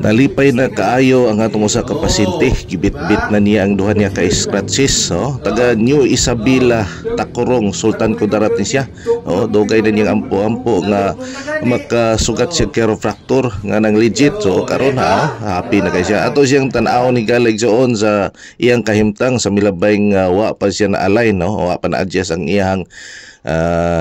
Nalipay na kaayo ang atong usa ka pasyente, gibit-bit na niya ang duha niya ka scratches, taga New Isabela, Tacorong, Sultan Kudarat ni siya. Dugay na niyang ampo-ampo nga makasugat siya chiropractor nga nang legit. So karon happy na kay siya. Ato siyang tan-aw ni galig soon sa iyang kahimtang sa milabay nga wa pa siya na align, wa pa na adjust ang iyang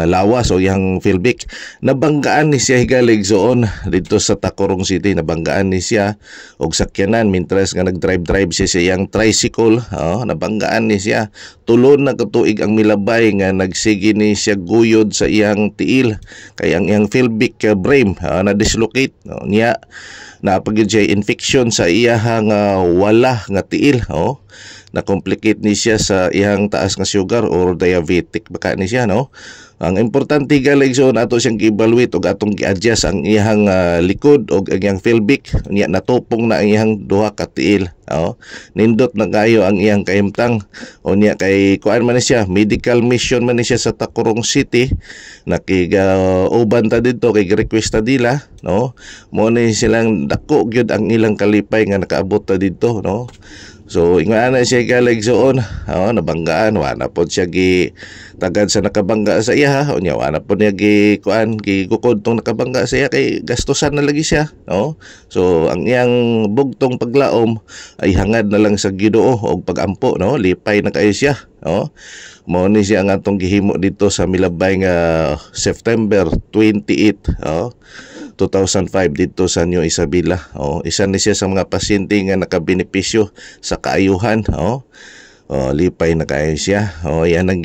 lawas o iyang filbic. Nabanggaan ni siya higalig soon dito sa Tacorong City. Nabanggaan ni siya og sakyanan mintras nga nagdrive siya sa iyang tricycle. Nabanggaan ni siya. Tulon na katuig ang milabay nga nagsige ni siya guyod sa iyang tiil kay ang iyang filbic frame na dislocate niya. Napagid siya infection sa iyang wala nga tiil. Na-complicate ni siya sa iyang taas nga sugar or diabetic baka ni siya, Ang importante galing so ato siyang gi-evaluate og atong gi-adjust ang iyang likod og ang iyang filbic niya, natupong na ang iyang duha ka tiil. Nindot na kayo ang iyang kahimtang o niya kay kuan man ni siya, medical mission man ni siya sa Tacorong City. Uban ta dito kay request ta dila, mo ni silang dako gyud ang ilang kalipay nga nakaabot ta dito, So ingana siya galig soon, nabanggaan, wala po siya tagad sa nakabangga sa iya, unya wala po niya gikukod tong nakabangga sa iya kay gastusan na lagi siya, So ang iyang bugtong paglaom ay hangad na lang sa Ginoo og pagampo, lipay na kayo siya, Mao ni siya ang atong gihimo dito sa milabay nga September 28, 2005 dito sa New Isabela. Isa ni siya sa mga pasyente nga nakabenepisyo sa kaayuhan. Lipay na kayo siya. Yan ang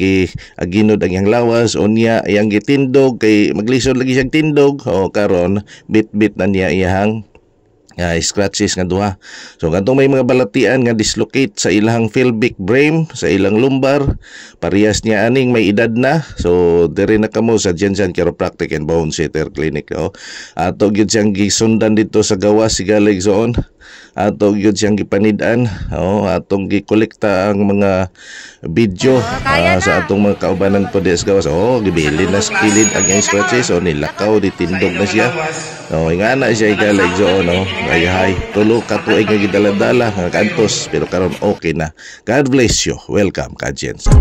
aginod ang iyang lawas. Niya iyang gitindog kay maglisod lagi siyang tindog. Karon bit-bit na niya iyang scratches nga duha. So kadtong may mga balatian nga dislocate sa ilang filbic frame, sa ilang lumbar, parehas niya aning may edad na. So diri na kamo sa Jensen Chiropractic and Bone Center Clinic. Ato gyud siyang gisundan dito sa gawas sigalig soon. Ato gyud siyang gipanid-an, atong gikolekta ang mga video sa atong mga kaubanan to des gawas. Gibilin na skilid ang iyang scratches, nilakaw ditindog na siya. Ingana siya igalig soon, hay tulo ka tuig nga gidaladala nga kantos pero karon okay na. God bless you. Welcome ka Jensen.